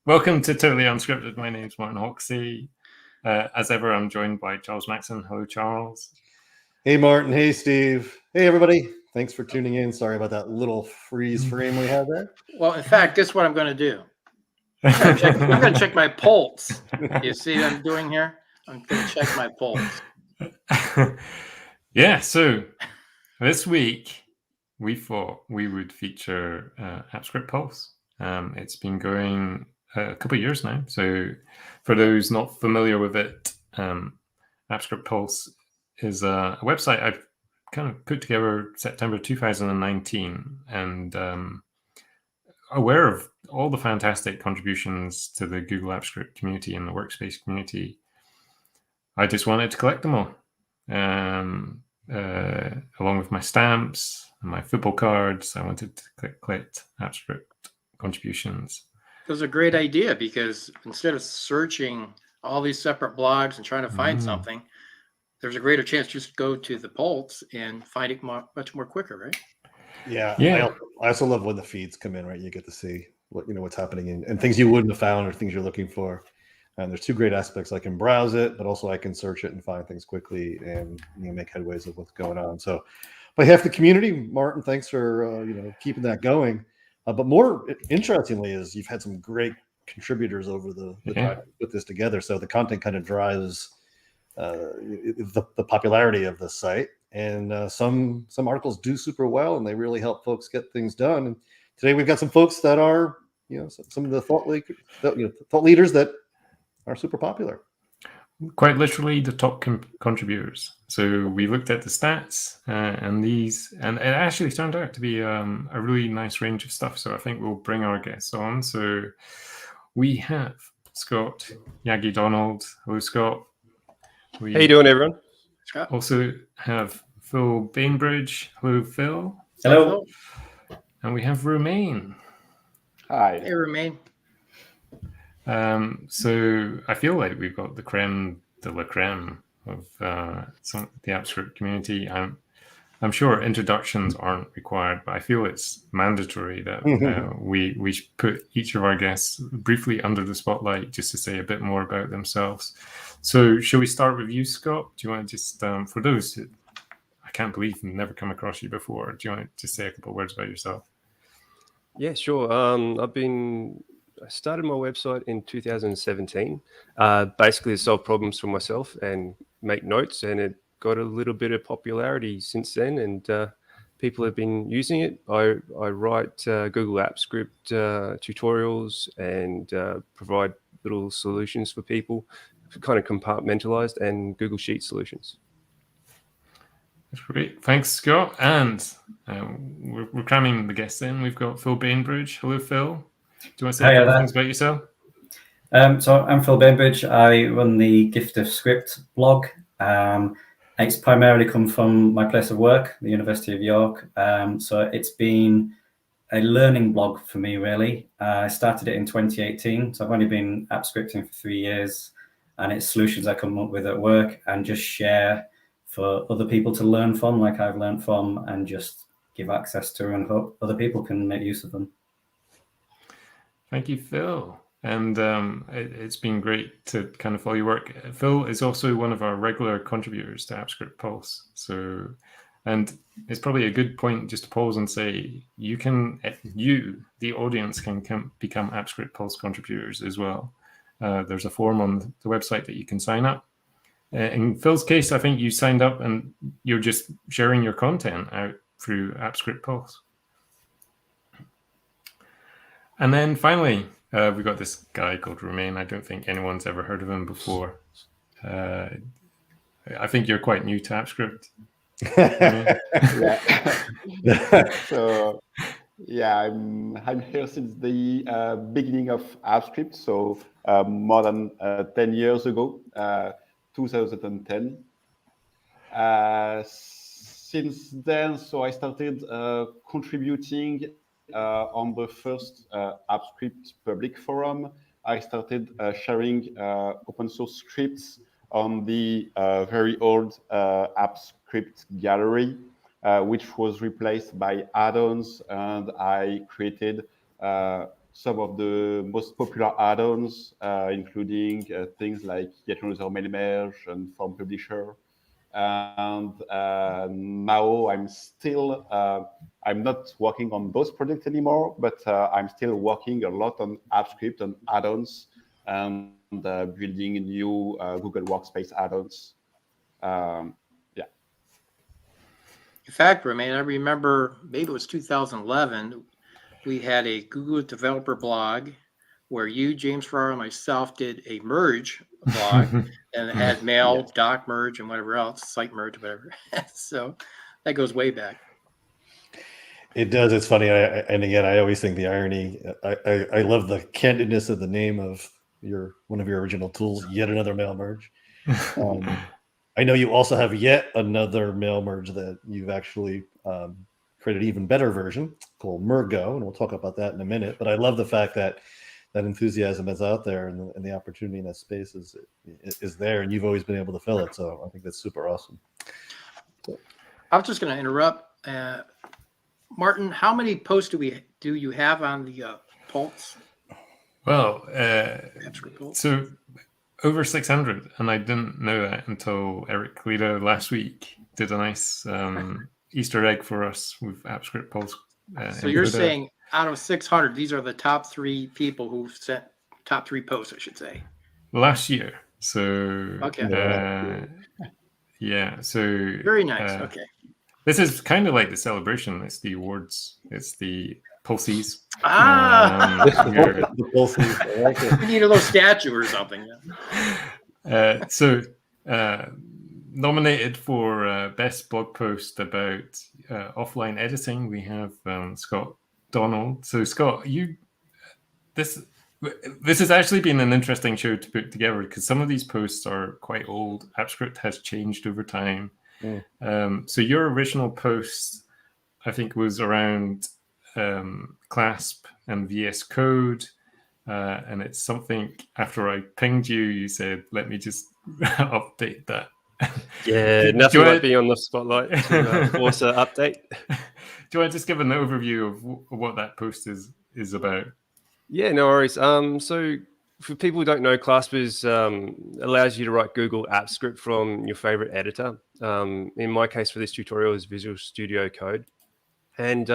Welcome to Totally Unscripted. My name's Martin Hoxie. As ever, I'm joined by Charles Maxon. Hello, Charles. Hey, Martin. Hey, Steve. Hey, everybody. Thanks for tuning in. Sorry about that little freeze frame we had there. Well, in fact, guess what I'm going to do? I'm going to check my pulse. You see what I'm doing here? I'm going to check my pulse. Yeah, so this week we thought we would feature AppScript Pulse. It's been going a couple of years now. So for those not familiar with it, AppScript Pulse is a website I've kind of put together September 2019, and aware of all the fantastic contributions to the Google AppScript community and the workspace community. I just wanted to collect them all, along with my stamps and my football cards. I wanted to collect AppScript contributions. It was a great idea because instead of searching all these separate blogs and trying to find something, there's a greater chance just go to the Pulse and find it much more quicker, right? Yeah. I also love when the feeds come in, right? You get to see what's happening and things you wouldn't have found or things you're looking for. And there's two great aspects. I can browse it, but also I can search it and find things quickly and make headways of what's going on. So, by half the community, Martin, thanks for keeping that going. But more interestingly, is you've had some great contributors over the time to put this together. So the content kind of drives the popularity of the site. And some articles do super well, and they really help folks get things done. And today we've got some folks that are, some of the thought leaders that are super popular. Quite literally the top contributors. So we looked at the stats and it actually turned out to be a really nice range of stuff. So I think we'll bring our guests on. So we have Scott Yagi Donald. Hello, Scott. How you doing, everyone? Also have Phil Bainbridge. Hello, Phil. Hello. And we have Romain. Hi. Hey, Romain. So I feel like we've got the creme de la creme of the AppScript community. I'm sure introductions aren't required, but I feel it's mandatory that we should put each of our guests briefly under the spotlight just to say a bit more about themselves. So shall we start with you, Scott? Do you want to just, for those who, I can't believe I've never come across you before, do you want to just say a couple of words about yourself? Yeah, sure. I started my website in 2017, basically to solve problems for myself and make notes, and it got a little bit of popularity since then, and people have been using it. I write Google AppScript tutorials and provide little solutions for people, kind of compartmentalized, and Google Sheet solutions. That's great. Thanks, Scott. And we're cramming the guests in. We've got Phil Bainbridge. Hello, Phil. Do you want to say a couple things about yourself? So I'm Phil Bainbridge. I run the Gift of Script blog. It's primarily come from my place of work, the University of York. So it's been a learning blog for me, really. I started it in 2018, so I've only been app scripting for 3 years, and it's solutions I come up with at work and just share for other people to learn from, like I've learned from, and just give access to and hope other people can make use of them. Thank you, Phil. And it's been great to kind of follow your work. Phil is also one of our regular contributors to AppScript Pulse. So, and it's probably a good point just to pause and say, you, the audience, can become AppScript Pulse contributors as well. There's a form on the website that you can sign up. In Phil's case, I think you signed up and you're just sharing your content out through AppScript Pulse. And then finally, we've got this guy called Romain. I don't think anyone's ever heard of him before. I think you're quite new to AppScript. So, I'm here since the beginning of AppScript, so more than 10 years ago, 2010. Since then, so I started contributing on the first AppScript public forum. I started sharing open source scripts on the very old AppScript gallery, which was replaced by add-ons, and I created some of the most popular add-ons, including things like Yet Another Mail Merge and Form Publisher. And now I'm not working on those projects anymore, but I'm still working a lot on AppScript and add-ons and building new Google Workspace add-ons. Yeah. In fact, Romain, I remember maybe it was 2011. We had a Google developer blog where you, James Farrar, and myself did a merge blog, and it had mail, doc merge, and whatever else, site merge, whatever. So that goes way back. It does. It's funny. And again, I always think the irony. I love the candidness of the name of one of your original tools. Yet another mail merge. I know you also have yet another mail merge that you've actually created an even better version called Mergo, and we'll talk about that in a minute. But I love the fact that enthusiasm is out there, and the opportunity in that space is there, and you've always been able to fill it. So I think that's super awesome. I was just going to interrupt. Martin, how many posts do you have on the Pulse? Well, so over 600, and I didn't know that until Eric Lida last week did a nice Easter egg for us with AppScript Pulse. So you're saying out of 600, these are the top 3 people who've sent top 3 posts, I should say. Last year. So okay. Yeah. So very nice. Okay. This is kind of like the celebration. It's the awards. It's the Pulses. The Pulses. I like it. We need a little statue or something. So nominated for best blog post about offline editing, we have Scott Donald. So Scott, this has actually been an interesting show to put together because some of these posts are quite old. AppScript has changed over time. So your original post, I think, was around Clasp and VS Code, and it's something. After I pinged you, you said, "Let me just update that." Yeah, nothing like being on the spotlight to force an update. Do you want to just give an overview of what that post is about? Yeah, no worries. So for people who don't know, Clasp allows you to write Google Apps Script from your favorite editor. In my case, for this tutorial, is Visual Studio Code, and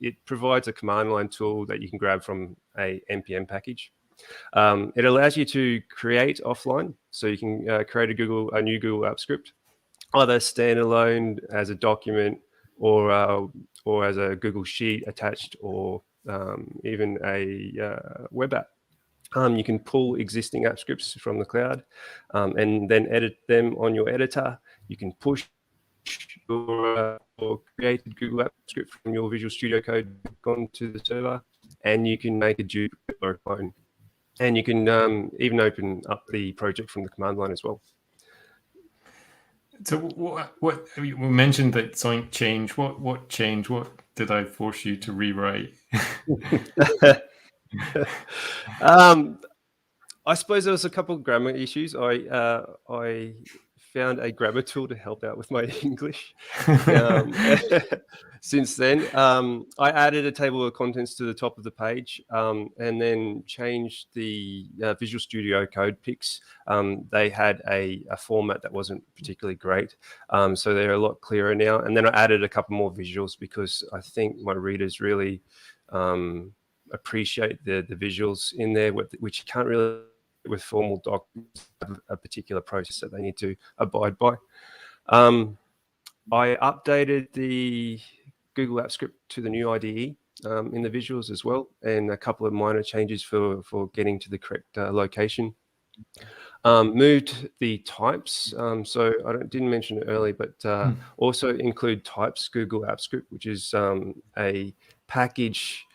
it provides a command line tool that you can grab from a npm package. It allows you to create offline, so you can create a new Google Apps Script, either standalone as a document or as a Google Sheet attached, or even a web app. You can pull existing app scripts from the cloud and then edit them on your editor. You can push your created Google App Script from your Visual Studio Code onto the server, and you can make a duplicate or a clone. And you can even open up the project from the command line as well. So what we mentioned that something changed. What changed? What did I force you to rewrite? I suppose there was a couple of grammar issues. I found a grammar tool to help out with my English. Since then, I added a table of contents to the top of the page, and then changed the Visual Studio Code pics. They had a format that wasn't particularly great, so they're a lot clearer now. And then I added a couple more visuals because I think my readers really appreciate the visuals in there, which you can't really with formal documents, a particular process that they need to abide by. I updated the Google Apps Script to the new IDE in the visuals as well, and a couple of minor changes for getting to the correct location. Moved the types, so I didn't mention it earlier, but also include types Google Apps Script, which is a package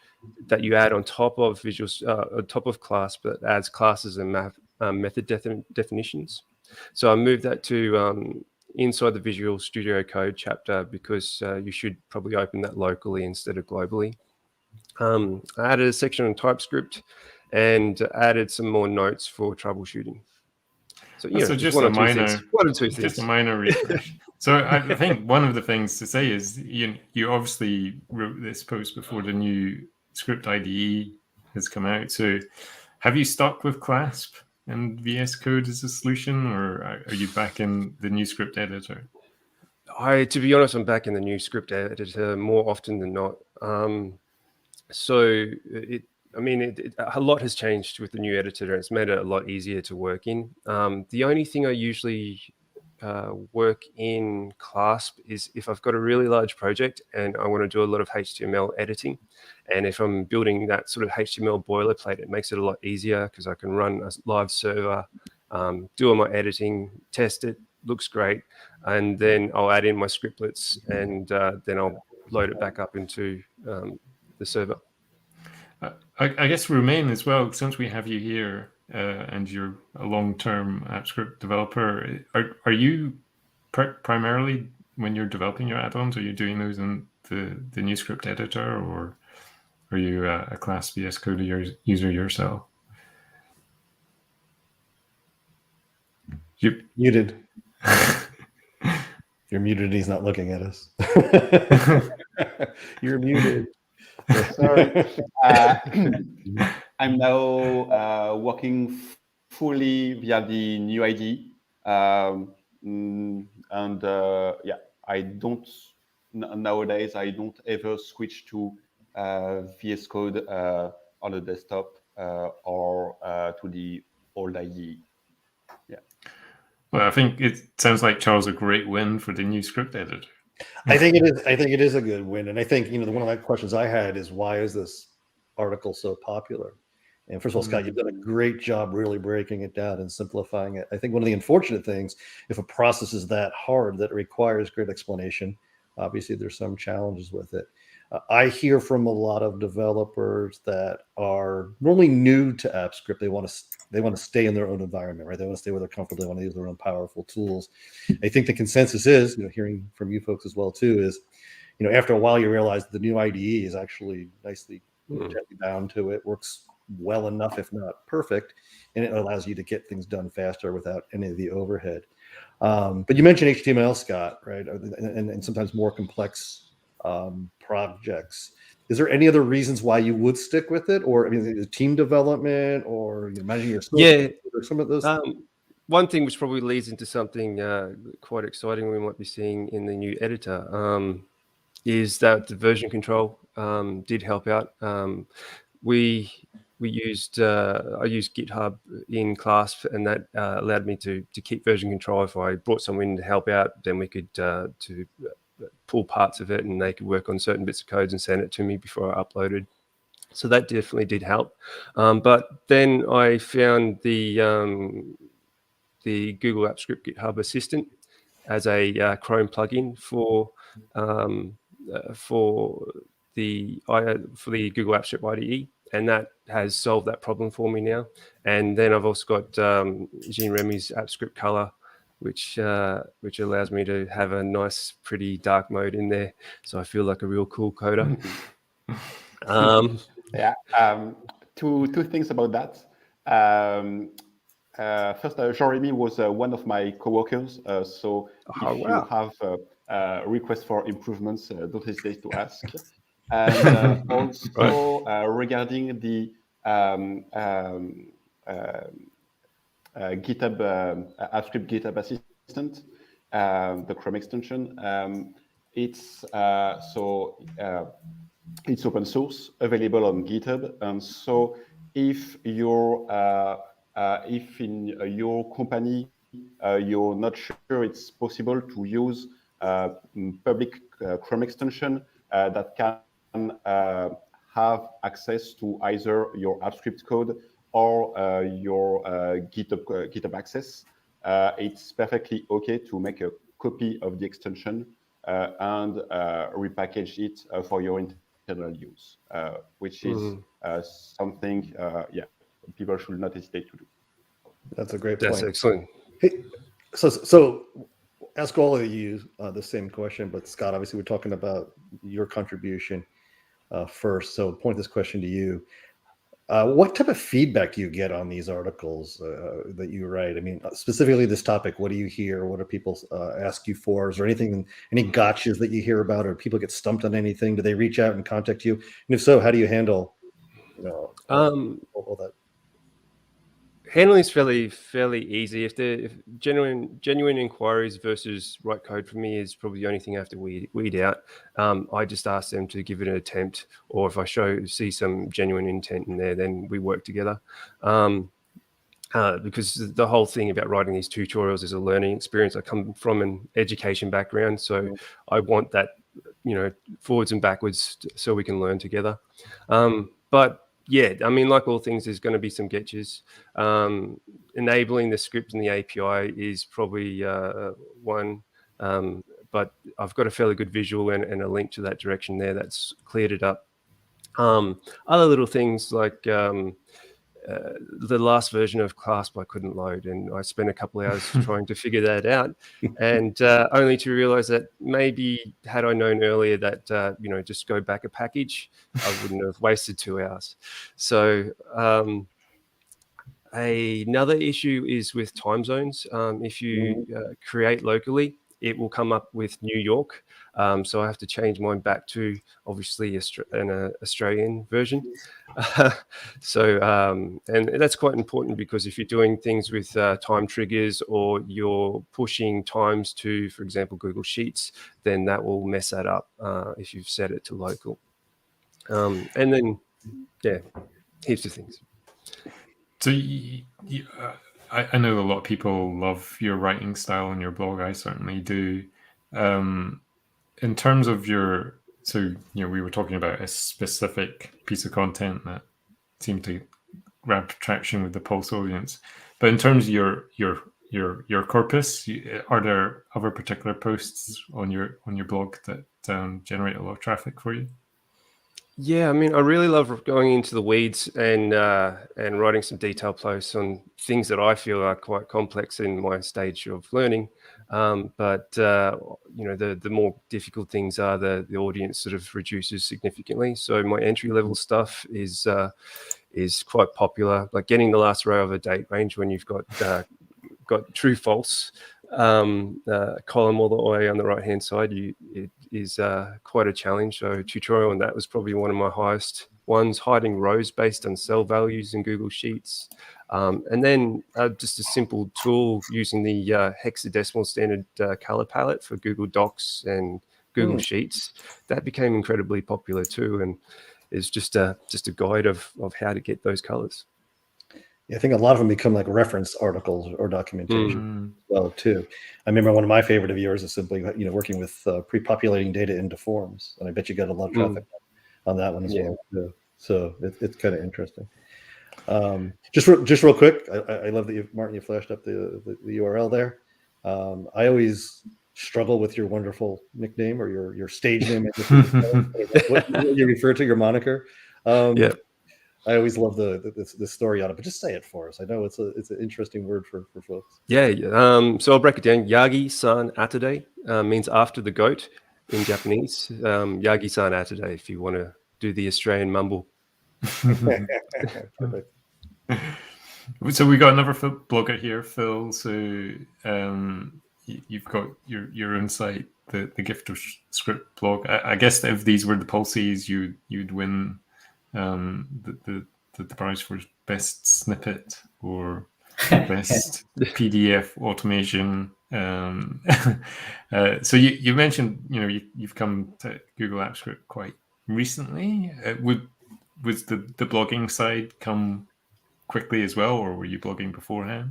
that you add on top of on top of Clasp, that adds classes and method definitions. So I moved that to inside the Visual Studio Code chapter because you should probably open that locally instead of globally. I added a section on TypeScript and added some more notes for troubleshooting. So, just one a or two things. Just a minor refresh. So I think one of the things to say is you obviously wrote this post before the new script IDE has come out. So have you stuck with Clasp and VS Code as a solution, or are you back in the new script editor? To be honest, I'm back in the new script editor more often than not. So a lot has changed with the new editor, and it's made it a lot easier to work in. The only thing I usually work in Clasp is if I've got a really large project and I want to do a lot of HTML editing. And if I'm building that sort of HTML boilerplate, it makes it a lot easier because I can run a live server, do all my editing, test it, looks great, and then I'll add in my scriptlets, and then I'll load it back up into the server. I guess Romain as well, since we have you here and you're a long-term AppScript developer, are you primarily, when you're developing your add-ons, are you doing those in the new script editor, or are you a Clasp VS Code user yourself? You're muted. You're muted. He's not looking at us. You're muted. Sorry. I'm now working fully via the new ID. I don't, nowadays, I don't ever switch to VS Code on the desktop or to the old IDE. Yeah. Well, I think it sounds like, Charles, a great win for the new script editor. I think it is. I think it is a good win, and I think one of the questions I had is, why is this article so popular? And first of all, Scott, you've done a great job really breaking it down and simplifying it. I think one of the unfortunate things, if a process is that hard that it requires great explanation, obviously there's some challenges with it. I hear from a lot of developers that are normally new to AppScript. They want to stay in their own environment, right? They want to stay where they're comfortable. They want to use their own powerful tools. I think the consensus is, hearing from you folks as well too, is, after a while you realize the new IDE is actually nicely gently bound to it, works well enough, if not perfect, and it allows you to get things done faster without any of the overhead. But you mentioned HTML, Scott, right? And sometimes more complex projects. Is there any other reasons why you would stick with it, or team development, or managing your skills, or some of those? One thing which probably leads into something quite exciting we might be seeing in the new editor is that the version control did help out. I used GitHub in Clasp, and that allowed me to keep version control. If I brought someone in to help out, then we could pull parts of it, and they could work on certain bits of codes and send it to me before I uploaded. So that definitely did help. But then I found the Google AppScript GitHub Assistant as a Chrome plugin for the Google AppScript IDE, and that has solved that problem for me now. And then I've also got Jean Remy's AppScript Color, which allows me to have a nice, pretty dark mode in there, so I feel like a real cool coder. Two things about that. First, Jean-Remy was one of my coworkers, so if you have requests for improvements, don't hesitate to ask. And also regarding the GitHub AppScript GitHub Assistant, the Chrome extension, it's open source, available on GitHub, and so if in your company you're not sure it's possible to use public Chrome extension that can have access to either your AppScript code or your GitHub access, it's perfectly okay to make a copy of the extension and repackage it for your internal use, which is something, people should not hesitate to do. That's a great point. That's excellent. Hey, so ask all of you the same question, but Scott, obviously we're talking about your contribution first. So point this question to you. What type of feedback do you get on these articles that you write? I mean, specifically this topic, what do you hear? What do people ask you for? Is there anything, any gotchas that you hear about, or people get stumped on anything? Do they reach out and contact you? And if so, how do you handle, all that? Handling is fairly easy. If genuine inquiries versus write code for me is probably the only thing I have to weed out. I just ask them to give it an attempt, or if I see some genuine intent in there, then we work together. Because the whole thing about writing these tutorials is a learning experience. I come from an education background, so I want that, forwards and backwards, so we can learn together. But yeah, I mean, like all things, there's going to be some glitches. Enabling the script and the API is probably one, but I've got a fairly good visual and a link to that direction there that's cleared it up. Other little things like the last version of Clasp I couldn't load, and I spent a couple of hours trying to figure that out, and only to realize that maybe had I known earlier that just go back a package, I wouldn't have wasted 2 hours. So another issue is with time zones. If you create locally, it will come up with New York. So I have to change mine back to obviously an Australian version. And that's quite important, because if you're doing things with time triggers, or you're pushing times to, for example, Google Sheets, then that will mess that up if you've set it to local. And then, yeah, heaps of things. So I know a lot of people love your writing style and your blog. I certainly do. In terms of we were talking about a specific piece of content that seemed to grab traction with the Pulse audience, but in terms of your corpus, are there other particular posts on your blog that generate a lot of traffic for you? Yeah, I mean, I really love going into the weeds and writing some detailed posts on things that I feel are quite complex in my stage of learning. But the more difficult things are the audience sort of reduces significantly. So my entry level stuff is quite popular, like getting the last row of a date range when you've got true false column all the way on the right hand side. It is quite a challenge. So tutorial on that was probably one of my highest ones, hiding rows based on cell values in Google Sheets. And then just a simple tool using the hexadecimal standard color palette for Google Docs and Google Sheets. That became incredibly popular too, and is just a guide of how to get those colors. Yeah, I think a lot of them become like reference articles or documentation as well too. I remember one of my favorite of yours is simply working with pre-populating data into forms, and I bet you got a lot of traffic on that one as well too. So it's kind of interesting. Just real quick, I love that Martin, you flashed up the URL there. I always struggle with your wonderful nickname, or your stage name. What you refer to, your moniker. I always love the story on it, but just say it for us. I know it's an interesting word for folks. Yeah. So I'll break it down. Yagi-san Atade means after the goat in Japanese. Yagi-san Atade, if you want to do the Australian mumble. Perfect. So we got another blogger here, Phil. So you've got your own site, the Gift of Script blog. I guess if these were the Pulses, you'd win the prize for best snippet or best PDF automation. So you mentioned you've come to Google Apps Script quite recently. Was the blogging side come quickly as well, or were you blogging beforehand?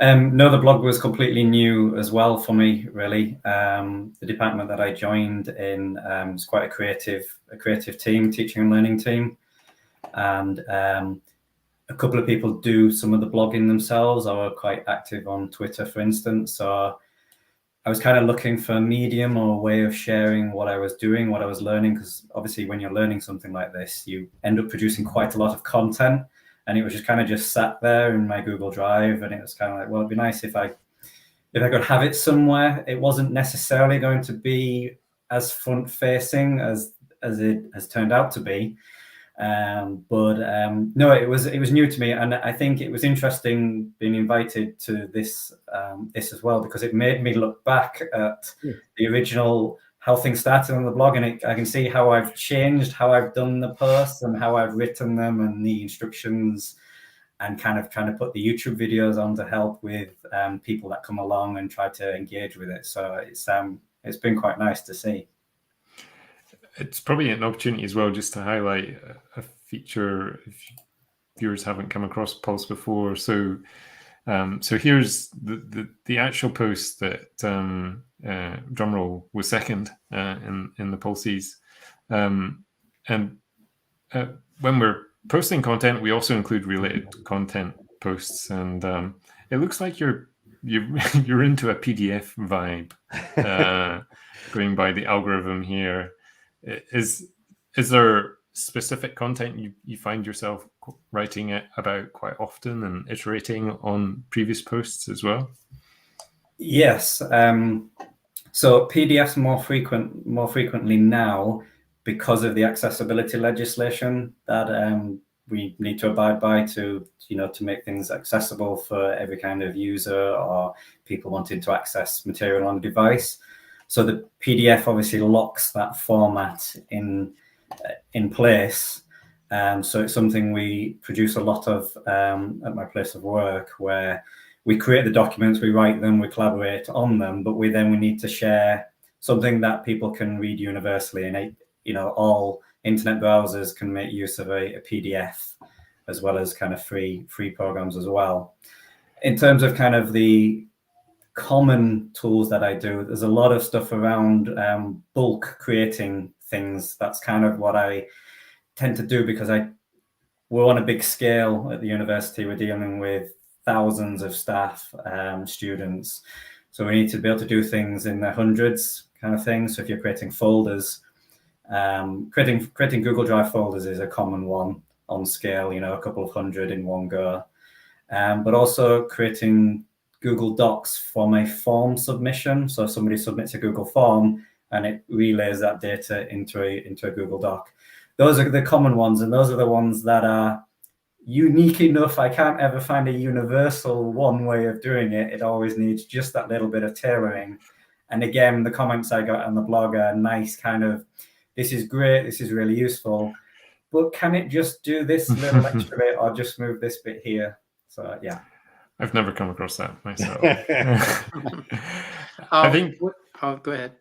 No, the blog was completely new as well for me, really. The department that I joined in was quite a creative team, teaching and learning team. And a couple of people do some of the blogging themselves, or are quite active on Twitter, for instance. So I was kind of looking for a medium or a way of sharing what I was doing, what I was learning, because obviously when you're learning something like this, you end up producing quite a lot of content. And it was just kind of sat there in my Google Drive, and it was kind of like, well, it'd be nice if I could have it somewhere. It wasn't necessarily going to be as front-facing as it has turned out to be. No, it was new to me, and I think it was interesting being invited to this this as well, because it made me look back at the original, how things started on the blog, and I can see how I've changed, how I've done the posts and how I've written them and the instructions, and kind of trying to put the YouTube videos on to help with people that come along and try to engage with it. So it's been quite nice to see. It's probably an opportunity as well just to highlight a feature if viewers haven't come across Pulse before. So here's the actual post that drumroll was second in the Pulses, and when we're posting content, we also include related content posts, and it looks like you're into a PDF vibe, going by the algorithm here. Is there specific content you find yourself writing about quite often and iterating on previous posts as well? Yes. So PDFs more frequently now, because of the accessibility legislation that we need to abide by to make things accessible for every kind of user or people wanting to access material on a device. So the PDF obviously locks that format in place. So it's something we produce a lot of at my place of work, where we create the documents, we write them, we collaborate on them, but we need to share something that people can read universally. And all internet browsers can make use of a PDF, as well as kind of free programs as well. In terms of kind of the common tools that I do, there's a lot of stuff around bulk creating things. That's kind of what I tend to do, because we're on a big scale at the university. We're dealing with thousands of staff, students. So we need to be able to do things in the hundreds kind of thing. So if you're creating folders, creating Google Drive folders is a common one on scale, a couple of hundred in one go. But also creating Google Docs from a form submission. So somebody submits a Google form and it relays that data into a Google Doc. Those are the common ones, and those are the ones that are unique enough. I can't ever find a universal one way of doing it. It always needs just that little bit of tailoring. And again, the comments I got on the blog are nice, kind of, this is great, this is really useful, but can it just do this little extra bit, or just move this bit here? So yeah. I've never come across that myself. I think. Oh, go ahead.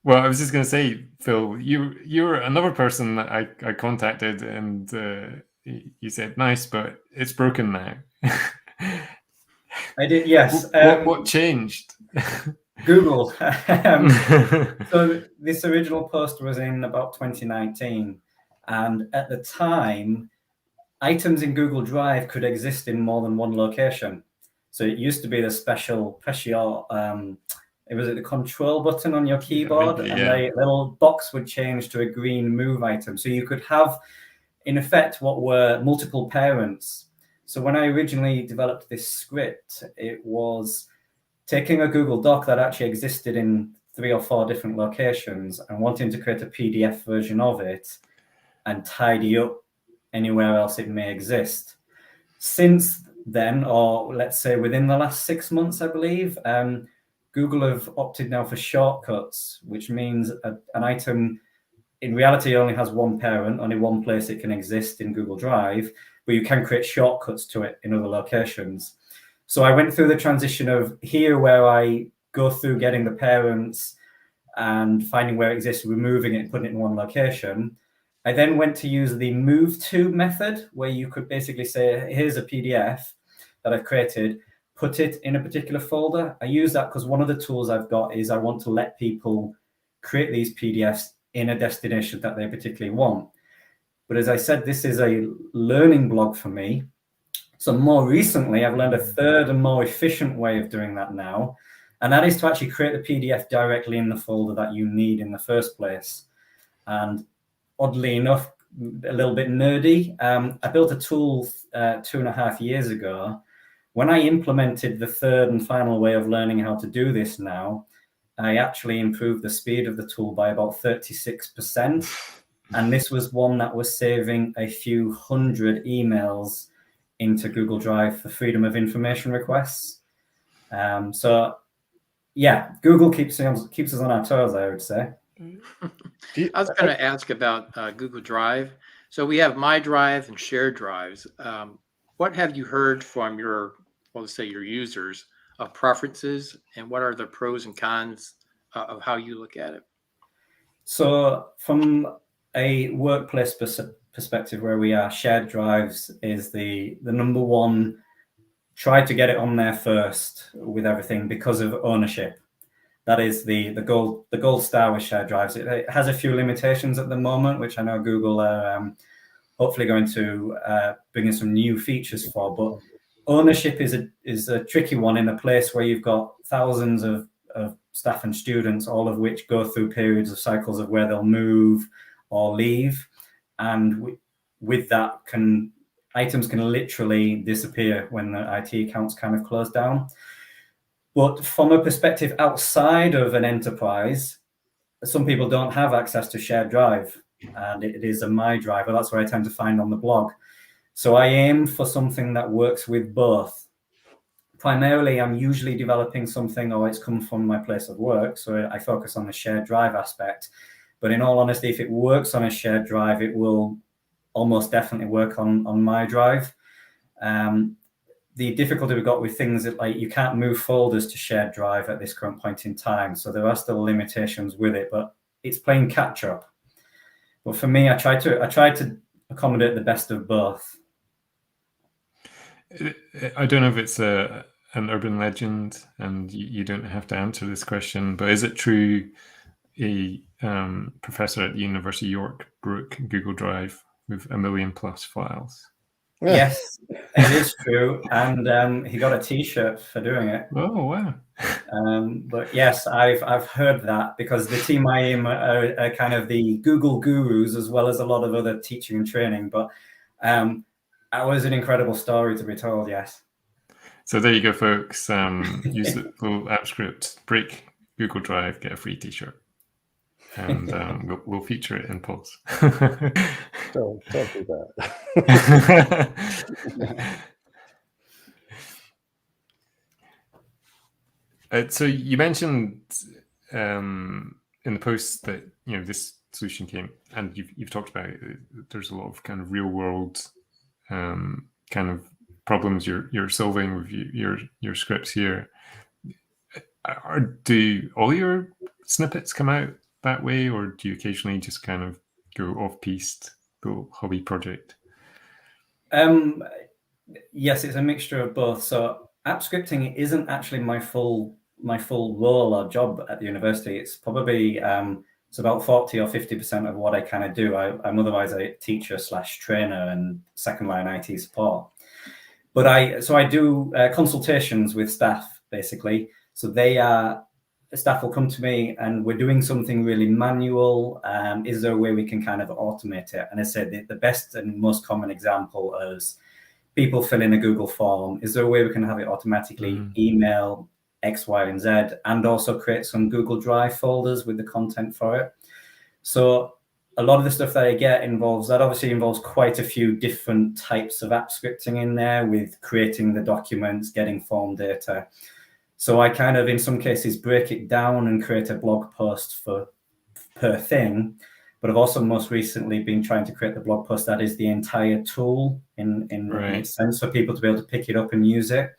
Well, I was just going to say, Phil, you're another person that I contacted, and you said nice, but it's broken now. I did, yes. What changed? Google. So this original post was in about 2019, and at the time, items in Google Drive could exist in more than one location. So it used to be the special press your it was the control button on your keyboard, and the little box would change to a green move item. So you could have, in effect, what were multiple parents. So when I originally developed this script, it was taking a Google Doc that actually existed in 3 or 4 different locations and wanting to create a PDF version of it and tidy up anywhere else it may exist. Since then, or let's say within the last 6 months, I believe, Google have opted now for shortcuts, which means an item in reality only has one parent, only one place it can exist in Google Drive, but you can create shortcuts to it in other locations. So I went through the transition of here, where I go through getting the parents and finding where it exists, removing it, and putting it in one location. I then went to use the move to method, where you could basically say, here's a PDF that I've created, put it in a particular folder. I use that because one of the tools I've got is I want to let people create these PDFs in a destination that they particularly want. But as I said, this is a learning blog for me. So more recently, I've learned a third and more efficient way of doing that now. And that is to actually create the PDF directly in the folder that you need in the first place. And oddly enough, a little bit nerdy, I built a tool 2.5 years ago. When I implemented the third and final way of learning how to do this now, I actually improved the speed of the tool by about 36%. And this was one that was saving a few hundred emails into Google Drive for freedom of information requests. So yeah, Google keeps us on our toes, I would say. I was going to ask about Google Drive. So we have My Drive and shared drives. What have you heard from your, well, let's say your users of preferences, and what are the pros and cons of how you look at it? So from a workplace perspective where we are, shared drives is the number one. Try to get it on there first with everything because of ownership. That is the gold star with shared drives. It has a few limitations at the moment, which I know Google are hopefully going to bring in some new features for. But ownership is a tricky one in a place where you've got thousands of staff and students, all of which go through periods of cycles of where they'll move or leave, and with that items can literally disappear when the IT accounts kind of close down. But from a perspective outside of an enterprise, some people don't have access to shared drive, and it is a My Drive, but that's what I tend to find on the blog. So I aim for something that works with both. Primarily, I'm usually developing something, or it's come from my place of work, so I focus on the shared drive aspect. But in all honesty, if it works on a shared drive, it will almost definitely work on My Drive. The difficulty we've got with things that, like, you can't move folders to shared drive at this current point in time, so there are still limitations with it, but it's playing catch up. But for me, I try to accommodate the best of both. I don't know if it's an urban legend, and you don't have to answer this question, but is it true a professor at the University of York broke Google Drive with 1 million+ files? Yes, it is true, and he got a T-shirt for doing it. Oh wow! But yes, I've heard that, because the team I am are kind of the Google gurus as well as a lot of other teaching and training. But that was an incredible story to be told. Yes. So there you go, folks. Use the little app script, break Google Drive, get a free T-shirt, and we'll feature it in polls. Don't do that. So you mentioned in the post that this solution came, and you've talked about it. There's a lot of kind of real world kind of problems you're solving with your scripts here. Do all your snippets come out that way, or do you occasionally just kind of go off-piste, go hobby project? Yes, it's a mixture of both. So app scripting isn't actually my full role or job at the university. It's probably it's about 40 or 50% of what I kind of do. I'm otherwise a teacher / trainer and second line IT support. But I do consultations with staff, basically. So staff will come to me and we're doing something really manual. Is there a way we can kind of automate it? And I said the best and most common example is people fill in a Google form. Is there a way we can have it automatically email X, Y, and Z, and also create some Google Drive folders with the content for it? So a lot of the stuff that I get obviously involves quite a few different types of app scripting in there, with creating the documents, getting form data. So I kind of, in some cases, break it down and create a blog post per thing. But I've also most recently been trying to create the blog post that is the entire tool in its sense, for people to be able to pick it up and use it.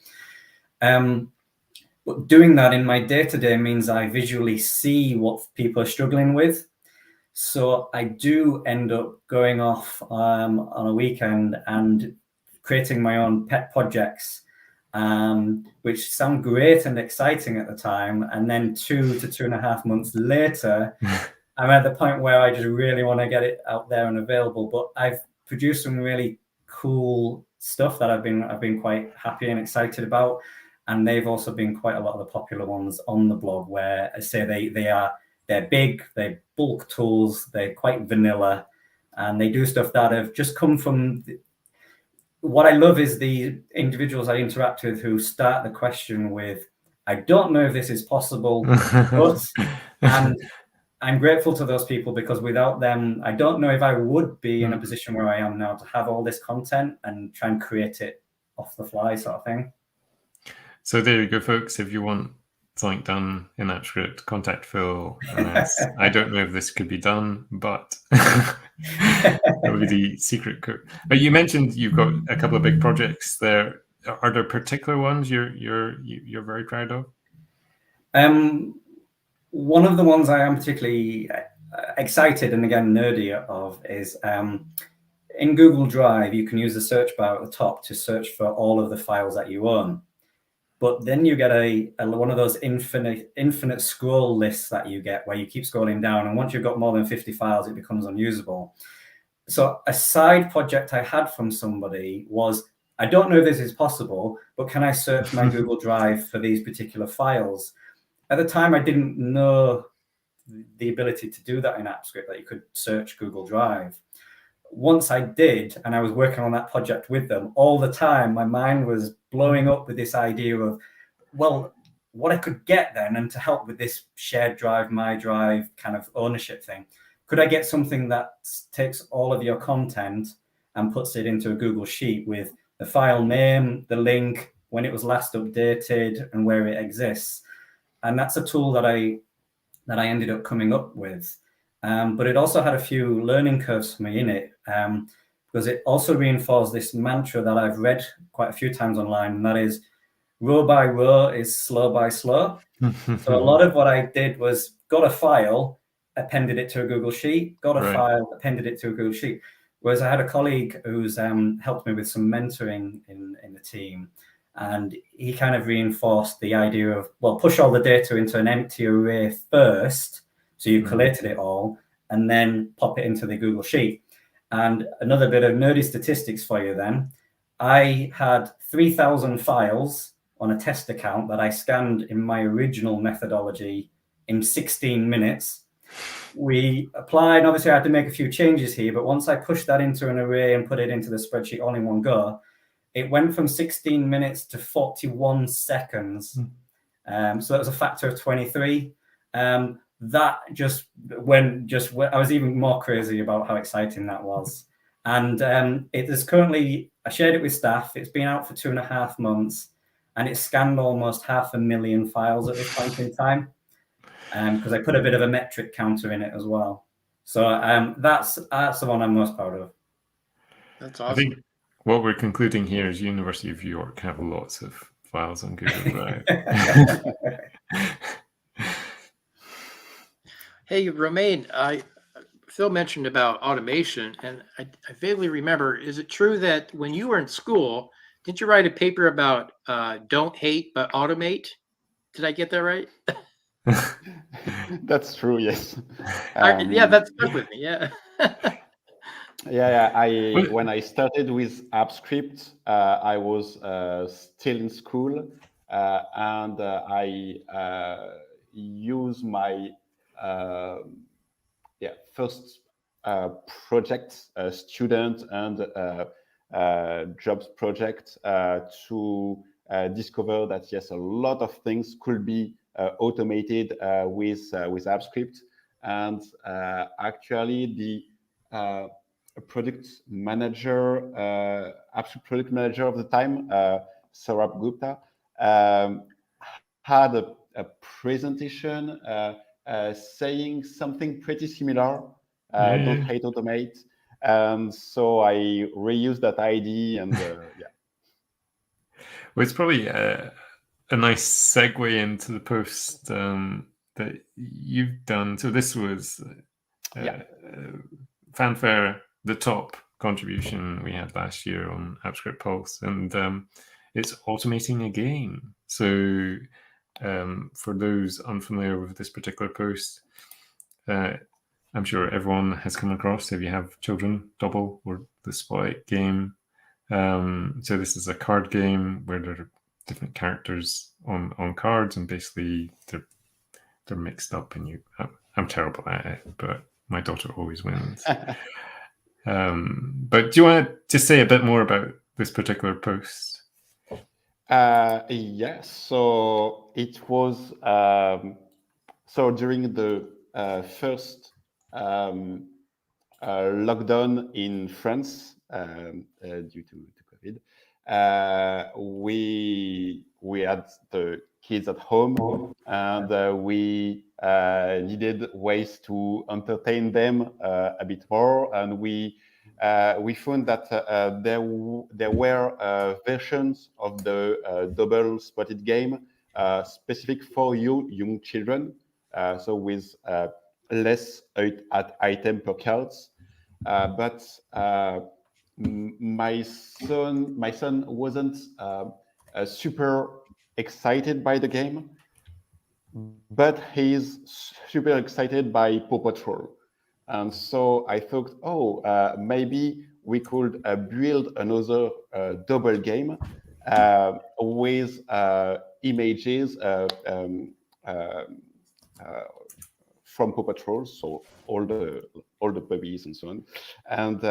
But doing that in my day-to-day means I visually see what people are struggling with. So I do end up going off on a weekend and creating my own pet projects, which sound great and exciting at the time. And then 2 to 2.5 months later, I'm at the point where I just really want to get it out there and available. But I've produced some really cool stuff that I've been quite happy and excited about. And they've also been quite a lot of the popular ones on the blog, where I say they're big, they're bulk tools, they're quite vanilla, and they do stuff that have just come from. What I love is the individuals I interact with who start the question with, "I don't know if this is possible," but and I'm grateful to those people, because without them, I don't know if I would be in a position where I am now to have all this content and try and create it off the fly, sort of thing. So there you go, folks. If you want something done in AppScript, contact Phil. I don't know if this could be done, but it'll be the secret code. But you mentioned you've got a couple of big projects there. Are there particular ones you're very proud of? One of the ones I am particularly excited and again nerdy of is in Google Drive, you can use the search bar at the top to search for all of the files that you own. But then you get one of those infinite scroll lists that you get, where you keep scrolling down, and once you've got more than 50 files, it becomes unusable. So a side project I had from somebody was, I don't know if this is possible, but can I search my Google Drive for these particular files? At the time, I didn't know the ability to do that in AppScript, that you could search Google Drive. Once I did, and I was working on that project with them, all the time my mind was blowing up with this idea of, well, what I could get then, and to help with this shared drive, my drive kind of ownership thing, could I get something that takes all of your content and puts it into a Google Sheet with the file name, the link, when it was last updated, and where it exists? And that's a tool that I ended up coming up with. But it also had a few learning curves for me in it, because it also reinforced this mantra that I've read quite a few times online, and that is, row by row is slow by slow. So a lot of what I did was got a file, appended it to a Google Sheet, got a file, appended it to a Google Sheet. Whereas I had a colleague who's helped me with some mentoring in the team, and he kind of reinforced the idea of, well, push all the data into an empty array first, so you collated it all, and then pop it into the Google Sheet. And another bit of nerdy statistics for you then. I had 3,000 files on a test account that I scanned in my original methodology in 16 minutes. We applied, obviously I had to make a few changes here, but once I pushed that into an array and put it into the spreadsheet all in one go, it went from 16 minutes to 41 seconds. So that was a factor of 23. That just went, I was even more crazy about how exciting that was. And it is currently, I shared it with staff. It's been out for 2.5 months, and it's scanned almost 500,000 files at this point in time, because I put a bit of a metric counter in it as well. So that's the one I'm most proud of. That's awesome. I think what we're concluding here is University of York have lots of files on Google Drive. Hey, Romain, Phil mentioned about automation, and I vaguely remember, is it true that when you were in school, didn't you write a paper about don't hate but automate? Did I get that right? That's true, yes. Yeah, that stuck with me, yeah. When I started with AppScript, I was still in school, and I used my first project, student and jobs project, to discover that yes, a lot of things could be automated with AppScript, and actually the product manager, AppScript product manager of the time, Saurabh Gupta, had a presentation saying something pretty similar. Don't hate, automate. And so I reused that idea, and Well, it's probably a nice segue into the post that you've done. So this was fanfare, the top contribution we had last year on AppScript Pulse, and it's automating a game. So for those unfamiliar with this particular post, I'm sure everyone has come across, if you have children, Double or the Spotlight game. So this is a card game where there are different characters on cards, and basically they're mixed up, and I'm terrible at it, but my daughter always wins. But do you want to just say a bit more about this particular post? Yes. So it was so during the first lockdown in France due to COVID, we had the kids at home, and we needed ways to entertain them a bit more, and we found that there were versions of the double spotted game specific for young children, so with less item per cards. But my son wasn't super excited by the game, but he's super excited by Paw Patrol. And so I thought, maybe we could build another double game with images from Paw Patrol, so all the puppies and so on. And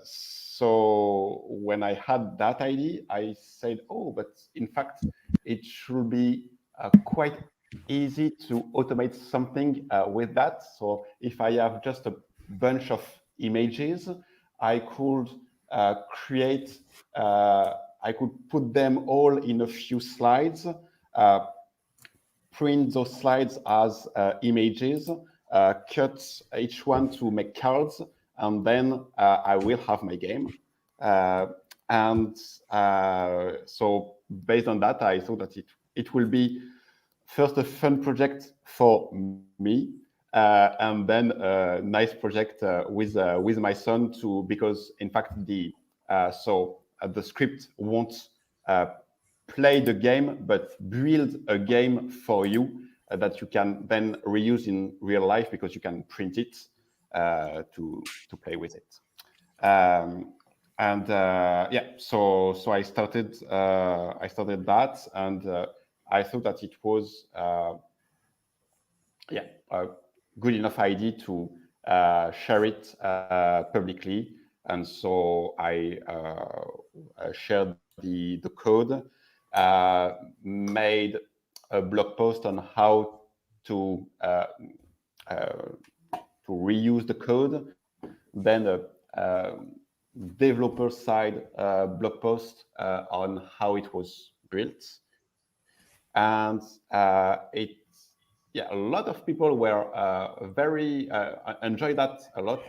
so when I had that idea, I said, but in fact, it should be quite easy to automate something with that. So if I have just a bunch of images, I could create, I could put them all in a few slides, print those slides as images, cut each one to make cards, and then I will have my game. So based on that, I thought that it will be first a fun project for me, and then a nice project with my son too, because in fact the script won't play the game, but build a game for you that you can then reuse in real life, because you can print it to play with it. So I started that, and I thought that it was a good enough idea to share it publicly, and so I shared the code, made a blog post on how to reuse the code, then a developer side blog post on how it was built, and a lot of people were very enjoyed that a lot.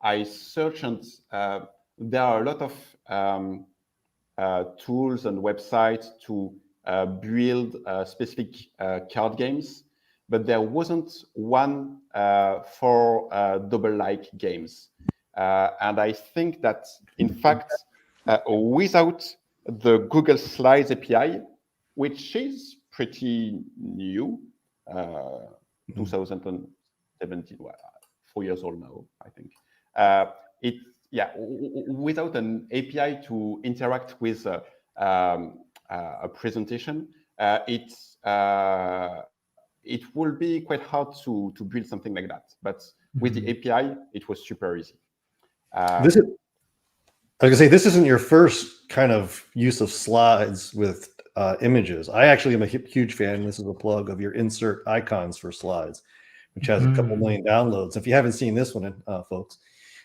I searched, and there are a lot of tools and websites to build specific card games, but there wasn't one for double-like games. And I think that, in fact, without the Google Slides API, which is pretty new, 2017, 4 years old now, I think. Without an API to interact with a presentation, it will be quite hard to build something like that. But with the API, it was super easy. I was gonna say, this isn't your first kind of use of slides with images. I actually am a huge fan. This is a plug of your insert icons for slides, which has a couple million downloads. If you haven't seen this one, folks,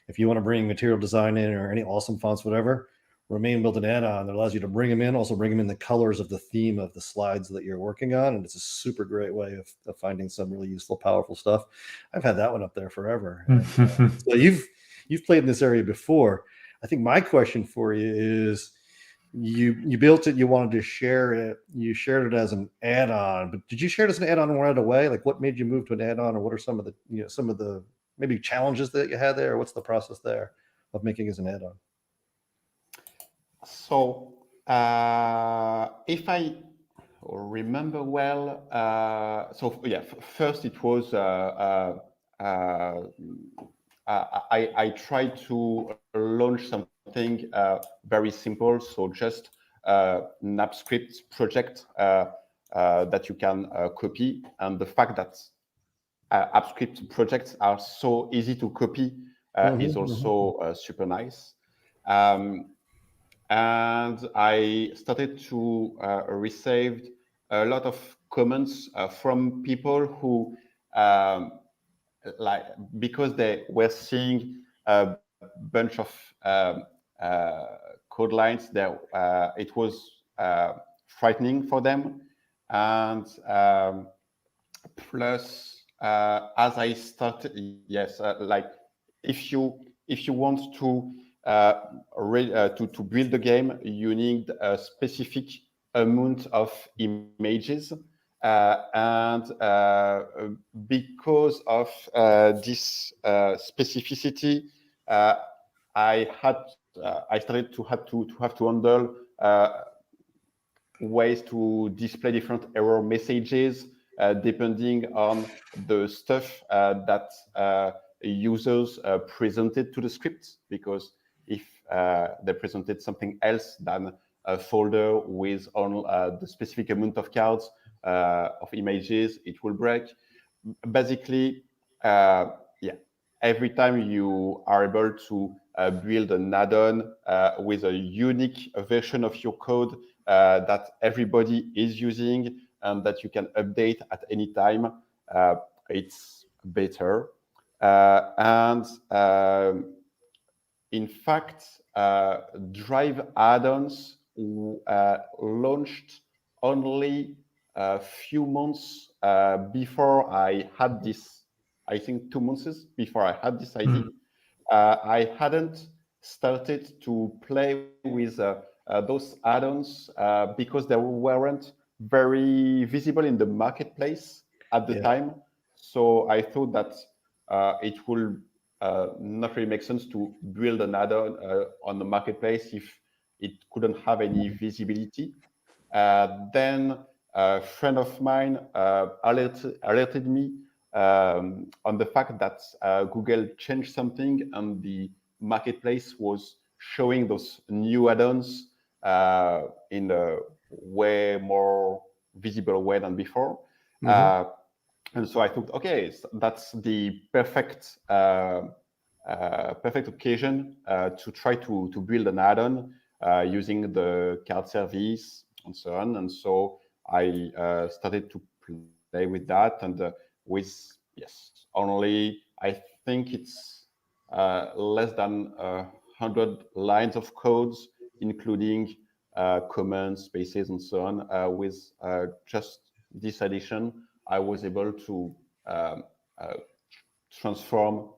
if you want to bring material design in or any awesome fonts, whatever, Romain built an add-on that allows you to bring them in, also bring them in the colors of the theme of the slides that you're working on. And it's a super great way of finding some really useful, powerful stuff. I've had that one up there forever. So you've played in this area before. I think my question for you is, you built it, you wanted to share it, you shared it as an add-on, but did you share it as an add-on right away? Like, what made you move to an add-on, or what are some of the maybe challenges that you had there, or what's the process there of making it as an add-on? So if I remember well, first it was I tried to launch something very simple, so just an app script project that you can copy, and the fact that app script projects are so easy to copy is also super nice. And I started to receive a lot of comments from people who like because they were seeing a bunch of code lines that it was frightening for them, and plus as I started, yes, like if you want to to build a game, you need a specific amount of images, and because of this specificity, I started to have to handle ways to display different error messages depending on the stuff that users presented to the script. Because if they presented something else than a folder with all the specific amount of cards of images, it will break. Basically, yeah, every time you are able to build an add-on with a unique version of your code that everybody is using and that you can update at any time, it's better. And in fact, Drive add-ons launched only a few months before I had this, I think 2 months before I had this idea. I hadn't started to play with those add-ons because they weren't very visible in the marketplace at the time. So I thought that it would not really make sense to build an add-on on the marketplace if it couldn't have any visibility. Then a friend of mine alerted me on the fact that Google changed something and the marketplace was showing those new add-ons in a way more visible way than before. And so I thought, okay, that's the perfect perfect occasion to try to build an add-on using the card service and so on. And so I started to play with that, and with only I think it's less than 100 lines of codes, including comments, spaces, and so on. With just this addition, I was able to transform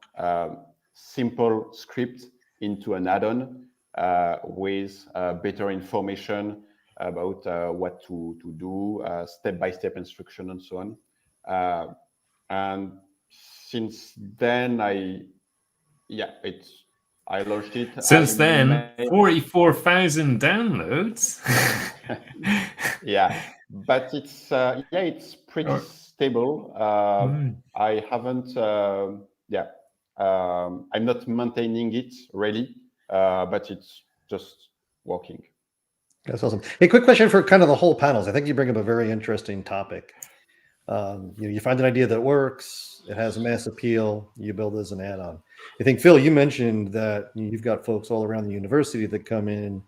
simple script into an add-on with better information about what to do, step-by-step instruction, and so on. And since then, I launched it. Since then, 44,000 downloads. Yeah, but it's it's pretty stable. I haven't I'm not maintaining it really, but it's just working. That's awesome. Hey, quick question for kind of the whole panels. I think you bring up a very interesting topic. You find an idea that works, it has mass appeal, you build it as an add-on. I think, Phil, you mentioned that you've got folks all around the university that come in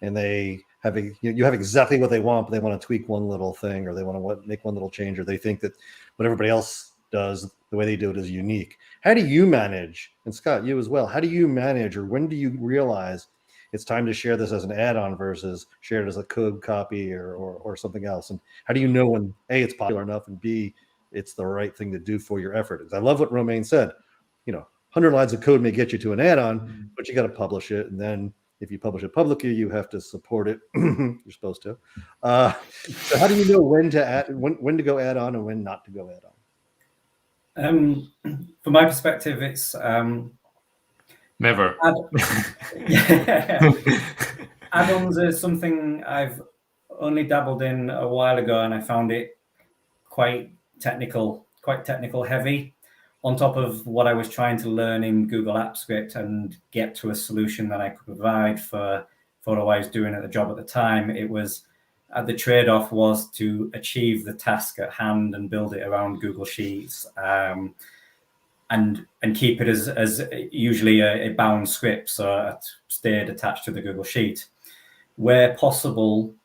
and they have you have exactly what they want, but they want to tweak one little thing, or they want to make one little change, or they think that what everybody else does, the way they do it, is unique. How do you manage, and Scott, you as well, how do you manage, or when do you realize it's time to share this as an add-on versus share it as a code copy or something else? And how do you know when A, it's popular enough, and B, it's the right thing to do for your effort? Because I love what Romain said. 100 lines of code may get you to an add-on, but you got to publish it. And then if you publish it publicly, you have to support it. You're supposed to. So how do you know when to go add on and when not to go add on? From my perspective, it's never. Add-ons is something I've only dabbled in a while ago, and I found it quite technical heavy, on top of what I was trying to learn in Google Apps Script and get to a solution that I could provide for what I was doing at the job at the time. It was the trade-off was to achieve the task at hand and build it around Google Sheets, and keep it as usually a bound script, so it stayed attached to the Google Sheet. Where possible,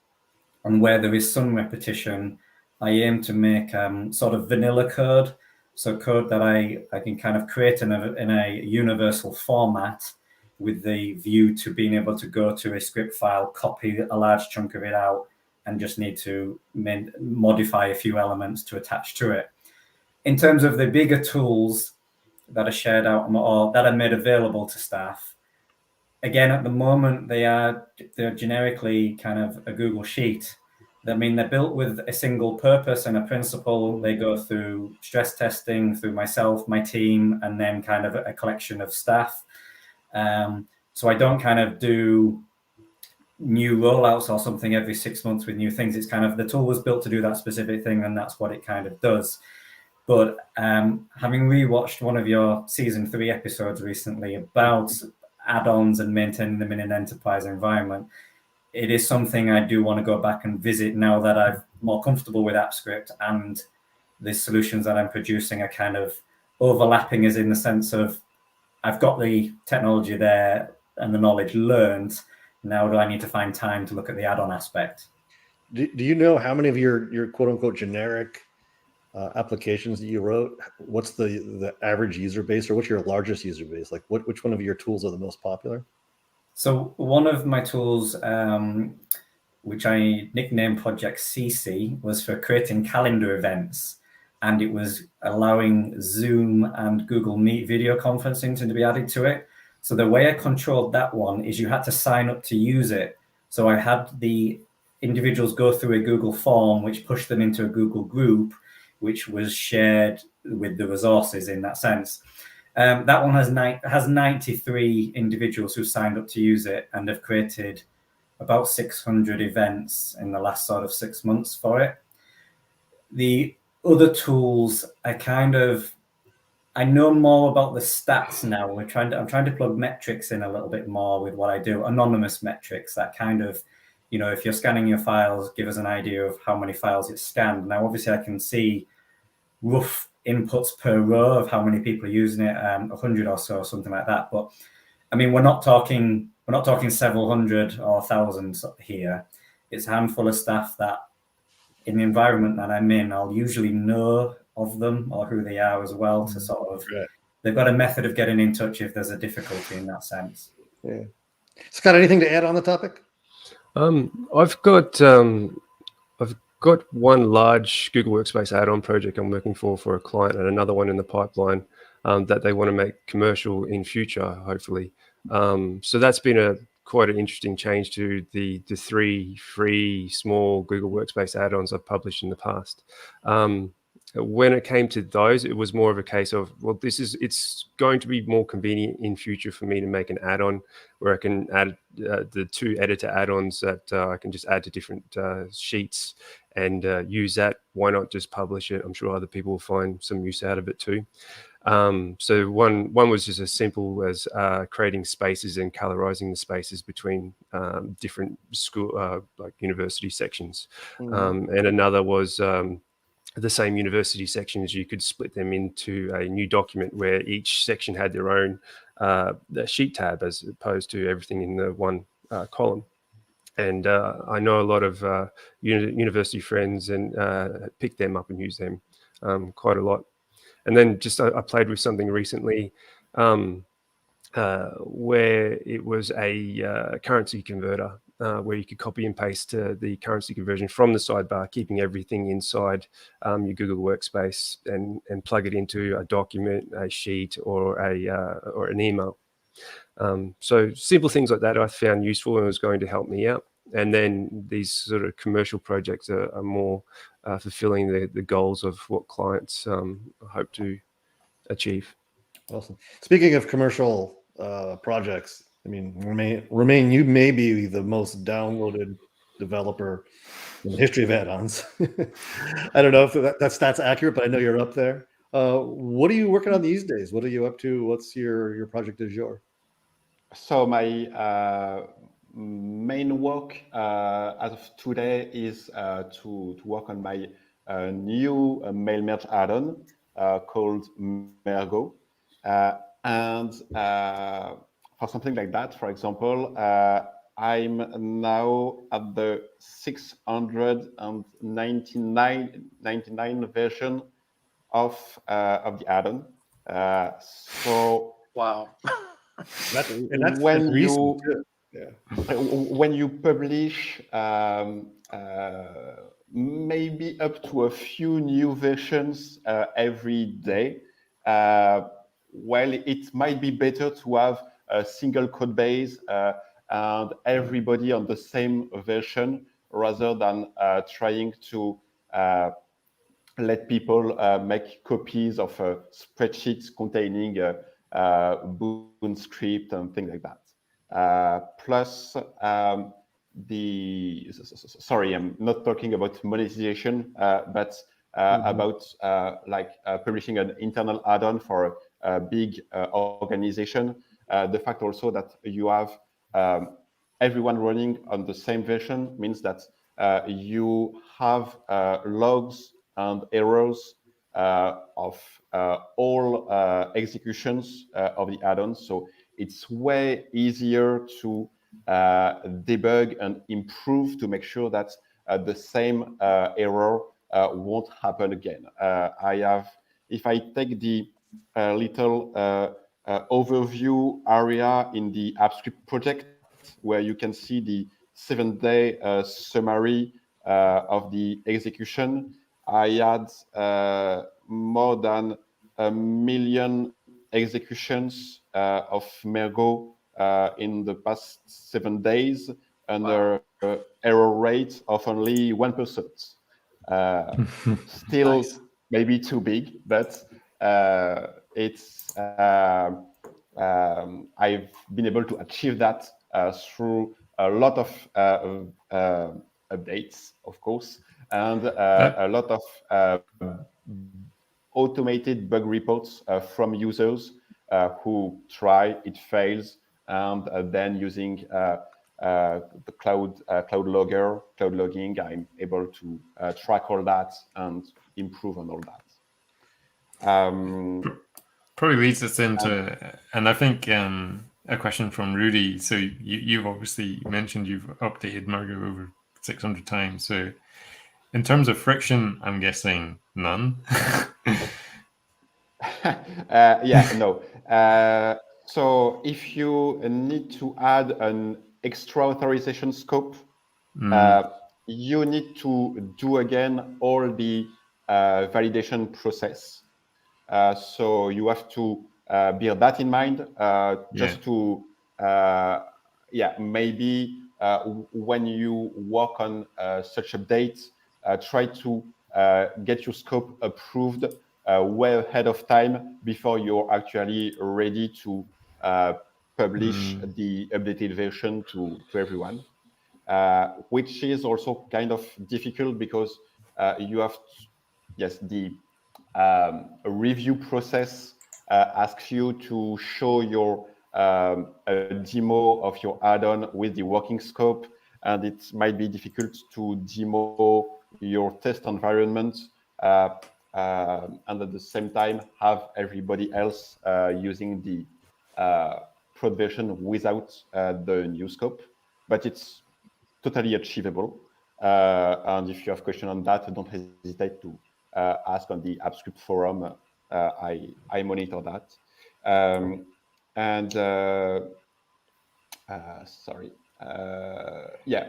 and where there is some repetition, I aim to make sort of vanilla code. So code that I can kind of create in a universal format with the view to being able to go to a script file, copy a large chunk of it out, and just need to modify a few elements to attach to it. In terms of the bigger tools that are shared out or that are made available to staff, again, at the moment, they're generically kind of a Google Sheet. I mean, they're built with a single purpose and a principle. They go through stress testing through myself, my team, and then kind of a collection of staff. So I don't kind of do new rollouts or something every 6 months with new things. It's kind of the tool was built to do that specific thing, and that's what it kind of does. But having rewatched one of your season 3 episodes recently about add-ons and maintaining them in an enterprise environment, it is something I do want to go back and visit now that I'm more comfortable with AppScript, and the solutions that I'm producing are kind of overlapping, as in the sense of I've got the technology there and the knowledge learned. Now do I need to find time to look at the add-on aspect? Do you know how many of your quote unquote generic applications that you wrote? What's the average user base, or what's your largest user base? Like which one of your tools are the most popular? So one of my tools, which I nicknamed Project CC, was for creating calendar events, and it was allowing Zoom and Google Meet video conferencing to be added to it. So the way I controlled that one is you had to sign up to use it. So I had the individuals go through a Google form, which pushed them into a Google group, which was shared with the resources in that sense. That one has 93 individuals who signed up to use it and have created about 600 events in the last sort of 6 months for it. The other tools, I know more about the stats now. I'm trying to plug metrics in a little bit more with what I do, anonymous metrics that kind of, if you're scanning your files, give us an idea of how many files it's scanned. Now, obviously, I can see rough inputs per row of how many people are using it, 100 or so, something like that. But I mean, we're not talking several hundred or thousands here. It's a handful of staff that, in the environment that I'm in, I'll usually know of them or who they are as well, to sort of, they've got a method of getting in touch if there's a difficulty in that sense. Yeah. Scott, anything to add on the topic? I've got one large Google Workspace add-on project I'm working for a client, and another one in the pipeline that they want to make commercial in future, hopefully. So that's been quite an interesting change to the 3 free small Google Workspace add-ons I've published in the past. When it came to those, it was more of a case of, well, it's going to be more convenient in future for me to make an add-on where I can add the 2 editor add-ons that I can just add to different sheets and use that. Why not just publish it? I'm sure other people will find some use out of it too. So one was just as simple as creating spaces and colorizing the spaces between different school, like university sections. And another was the same university sections, you could split them into a new document where each section had their own sheet tab, as opposed to everything in the one column. And I know a lot of university friends and picked them up and used them quite a lot. And then just I played with something recently where it was a currency converter where you could copy and paste the currency conversion from the sidebar, keeping everything inside your Google Workspace, and plug it into a document, a sheet, or an email. So simple things like that I found useful and was going to help me out. And then these sort of commercial projects are more fulfilling the goals of what clients hope to achieve. Awesome. Speaking of commercial projects, I mean, Romain, you may be the most downloaded developer in the history of add-ons. I don't know if that stat's accurate, but I know you're up there. What are you working on these days? What are you up to? What's your project du jour? So my main work as of today is to work on my new mail merge add-on called Mergo. And for something like that, for example, I'm now at the 699 version of the add-on. So Wow. That's when recent you too. Yeah. when you publish maybe up to a few new versions every day, well, it might be better to have a single code base and everybody on the same version rather than trying to let people make copies of spreadsheets containing Boon script and things like that. Plus, sorry, I'm not talking about monetization, but about publishing an internal add-on for a big organization. The fact also that you have everyone running on the same version means that you have logs and errors of all executions of the add-ons. So it's way easier to debug and improve to make sure that the same error won't happen again. If I take the little overview area in the AppScript project, where you can see the 7-day summary of the execution, I had more than 1 million executions of Mergo in the past 7 days under error rate of only 1%. Still Nice. maybe too big, but it's I've been able to achieve that through a lot of updates, of course, and a lot of automated bug reports from users who try, it fails, and then using the cloud logging, I'm able to track all that and improve on all that. Probably leads us into, and I think a question from Rudy. So you've obviously mentioned you've updated Mergo over 600 times. So in terms of friction, I'm guessing none. No. So if you need to add an extra authorization scope, you need to do again all the validation process. So you have to bear that in mind, just to, maybe when you work on such updates, try to get your scope approved way ahead of time before you're actually ready to publish the updated version to everyone. Which is also kind of difficult because you have, the review process asks you to show your a demo of your add-on with the working scope, and it might be difficult to demo your test environment and at the same time have everybody else using the prod version without the new scope. But it's totally achievable. And if you have questions on that, don't hesitate to ask on the AppScript forum. I monitor that. Sorry.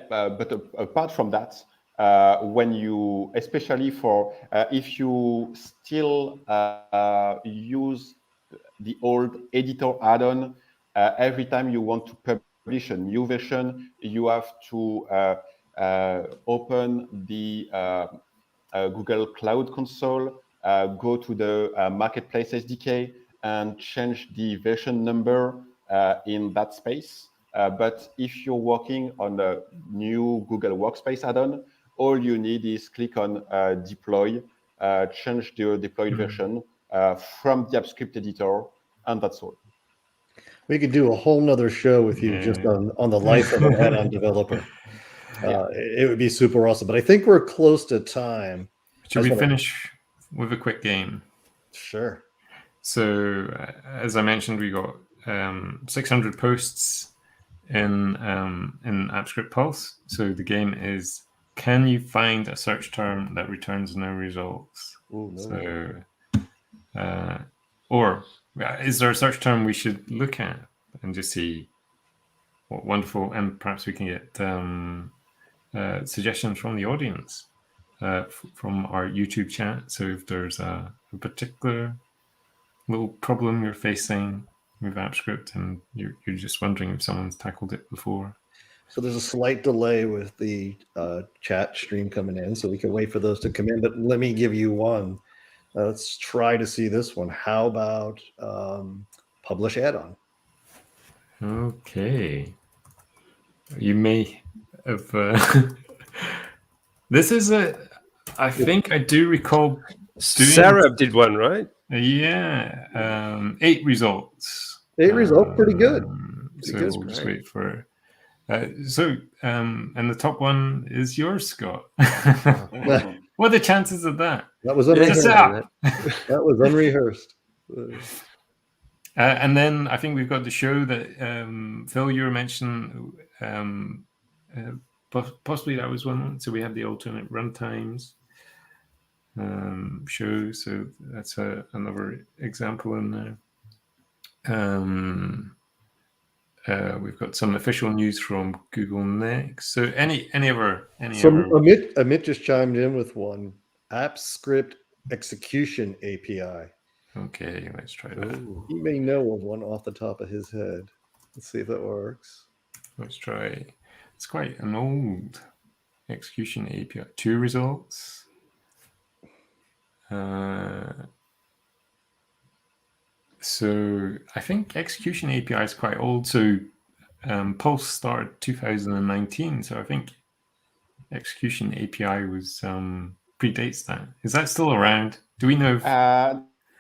But apart from that, when you, especially for if you still use the old editor add-on, every time you want to publish a new version, you have to open the Google Cloud Console, go to the Marketplace SDK, and change the version number in that space. But if you're working on a new Google Workspace add-on, all you need is click on deploy, change the deployed version from the AppScript editor, and that's all. We could do a whole nother show with you just on the life of an add-on developer. It would be super awesome. But I think we're close to time. Should we finish with a quick game? Sure. So, as I mentioned, we got 600 posts in AppScript Pulse. So the game is, can you find a search term that returns no results? Ooh, no. So Or is there a search term we should look at and just see what wonderful, and perhaps we can get suggestions from the audience, from our YouTube chat. So if there's a particular little problem you're facing with AppScript and you're just wondering if someone's tackled it before. So there's a slight delay with the chat stream coming in, so we can wait for those to come in. But let me give you one. Let's try to see this one. How about publish add-on? Okay. You may have... this is I think I do recall... Sarah did one, right? Yeah. 8 results. 8 results, pretty good. So we'll just wait for... and the top one is yours, Scott. What are the chances of that? That was unrehearsed. That was unrehearsed. And then I think we've got to show that Phil, you were mentioning possibly that was one. So we have the alternate runtimes show. So that's another example in there. We've got some official news from Google Next. So any other? Amit just chimed in with one. AppScript execution API. Okay, let's try that. Ooh, he may know of one off the top of his head. Let's see if it works. Let's try. It's quite an old execution API. 2 results. So I think execution API is quite old. So Pulse started 2019. So I think execution API was predates that. Is that still around? Do we know?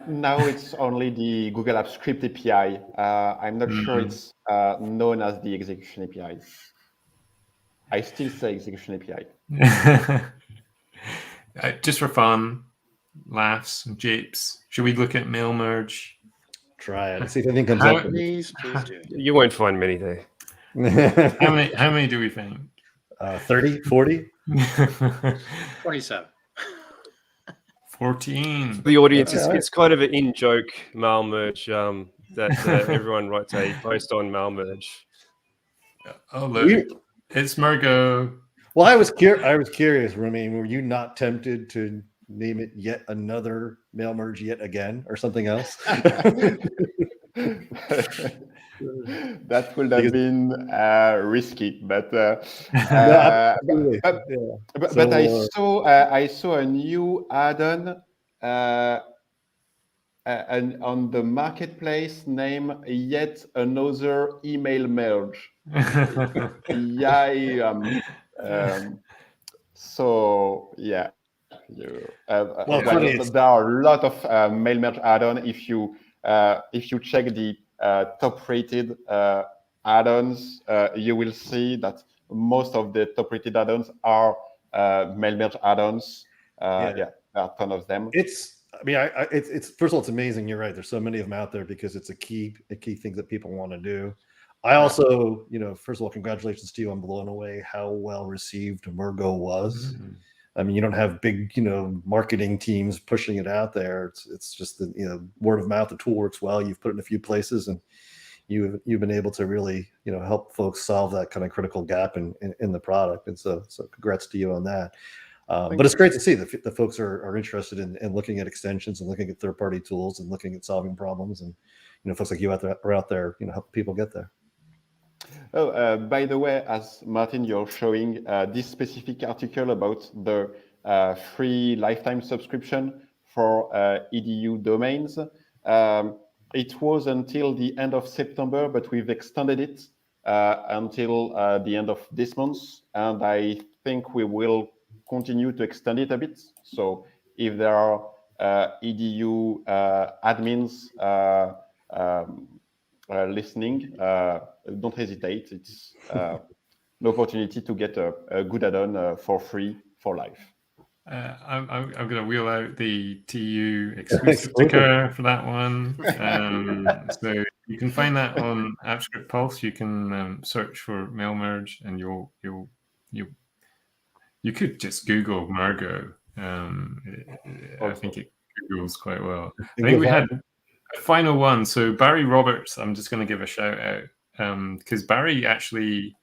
Now it's only the Google Apps Script API. I'm not sure it's known as the execution API. I still say execution API. Just for fun, laughs and japes, should we look at mail merge? Try it. See if anything comes up. Please do. You won't find many there. How many do we think? 30, 40? 27. 14. The audience, it's kind of an in-joke mail merge that everyone writes a post on mail merge. Oh, look. It's Margot. Well, I was curious, Romain. Were you not tempted to name it yet another mail merge yet again or something else? That would have been risky, but I saw a new add-on on the marketplace named Yet Another Email Merge. So yeah. There are a lot of mail merge add-on. If you check the top-rated add-ons, you will see that most of the top-rated add-ons are mail merge add-ons. There are a ton of them. It's first of all, it's amazing. You're right. There's so many of them out there because it's a key thing that people want to do. I also, first of all, congratulations to you. I'm blown away how well received Mergo was. Mm-hmm. I mean, you don't have big, marketing teams pushing it out there. It's just the, word of mouth. The tool works well. You've put it in a few places, and you've been able to really, help folks solve that kind of critical gap in the product. And so congrats to you on that. But it's great to see that the folks are interested in looking at extensions and looking at third-party tools and looking at solving problems. And folks like you are out there, help people get there. Oh, by the way, as Martin, you're showing this specific article about the free lifetime subscription for EDU domains. It was until the end of September, but we've extended it until the end of this month. And I think we will continue to extend it a bit. So if there are EDU admins listening, don't hesitate. It's an opportunity to get a good add-on for free for life. I'm going to wheel out the TU exclusive sticker for that one. So you can find that on AppScript Pulse. You can search for mail merge, and you could just Google Margo. I think it could rules quite well. I And think we give had a final one. So Barry Roberts, I'm just going to give a shout out because Barry actually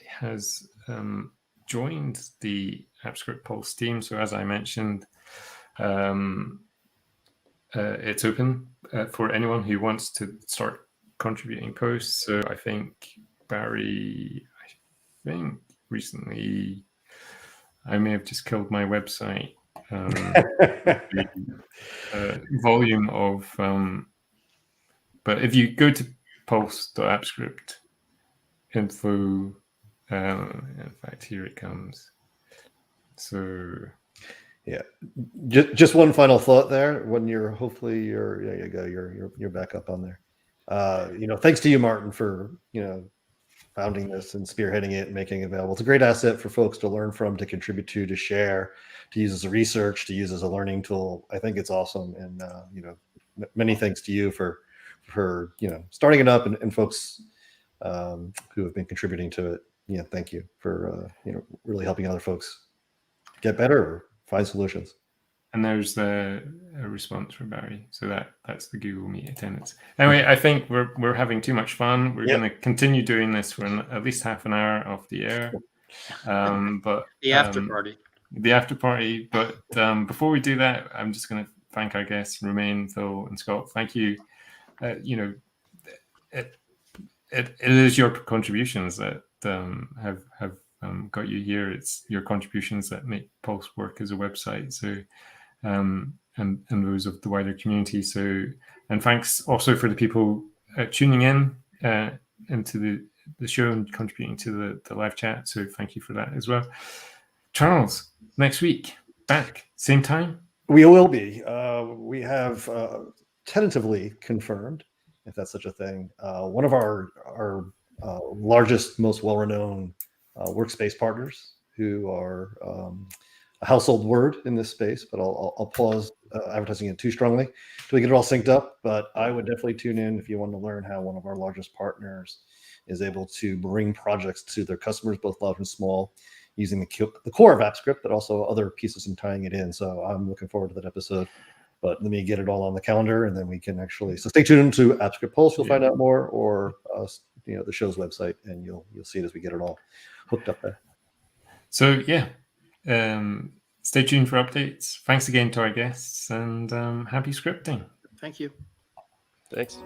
has joined the AppScript Pulse team. So as I mentioned, it's open for anyone who wants to start contributing posts. So I think Barry, recently, I may have just killed my website. Volume of, but if you go to pulse.appscript info, in fact, here it comes. So yeah, just one final thought there. When you're hopefully there you go, you're back up on there. Thanks to you, Martin, for founding this and spearheading it and making it available. It's a great asset for folks to learn from, to contribute to share, to use as a research, to use as a learning tool. I think it's awesome, and many thanks to you for starting it up, and folks who have been contributing to it. Thank you for really helping other folks get better or find solutions. And there's a response from Barry. So that's the Google Meet attendance. Anyway, I think we're having too much fun. We're going to continue doing this for at least half an hour off the air. But the after party. The after party. But before we do that, I'm just going to thank our guests, Romain, Phil, and Scott. Thank you. It is your contributions that have got you here. It's your contributions that make Pulse work as a website. So, and those of the wider community. So, and thanks also for the people tuning in into the show and contributing to the live chat. So thank you for that as well. Charles, next week, back, same time? We will be. We have tentatively confirmed, if that's such a thing, one of our largest, most well-renowned workspace partners, who are a household word in this space, but I'll pause advertising it too strongly till we get it all synced up. But I would definitely tune in if you want to learn how one of our largest partners is able to bring projects to their customers, both large and small, using the core of AppScript, but also other pieces and tying it in. So I'm looking forward to that episode. But let me get it all on the calendar, and then we can actually. So stay tuned to AppScript Pulse. You'll find out more, or the show's website, and you'll see it as we get it all hooked up there. So yeah, stay tuned for updates. Thanks again to our guests, and happy scripting. Thank you. Thanks.